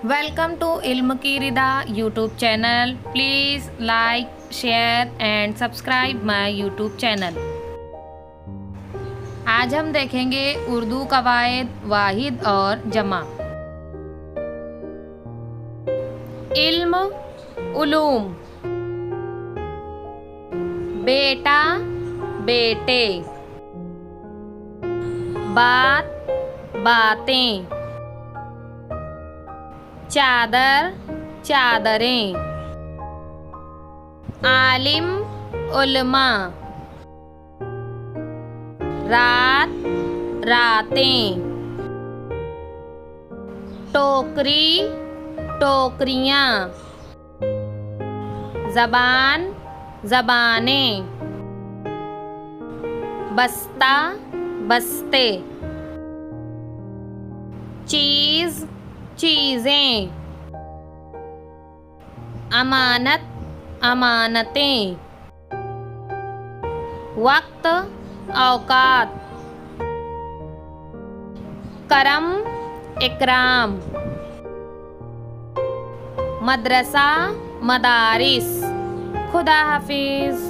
Welcome to Ilm की Rida YouTube channel. Please like, share and subscribe my YouTube channel. आज हम देखेंगे उर्दू कवायद, वाहिद और जमा। इल्म, उलूम। बेटा, बेटे। बात, बातें। चादर, चादरें। आलिम, उलमा। रात, रातें। टोकरी, टोकरियाँ। ज़बान, ज़बानें। बस्ता, बस्ते। चीज़, चीज़ें। अमानत, अमानतें। वक्त, औकात। करम, इकराम। मदरसा, मदारिस। खुदा हाफिज।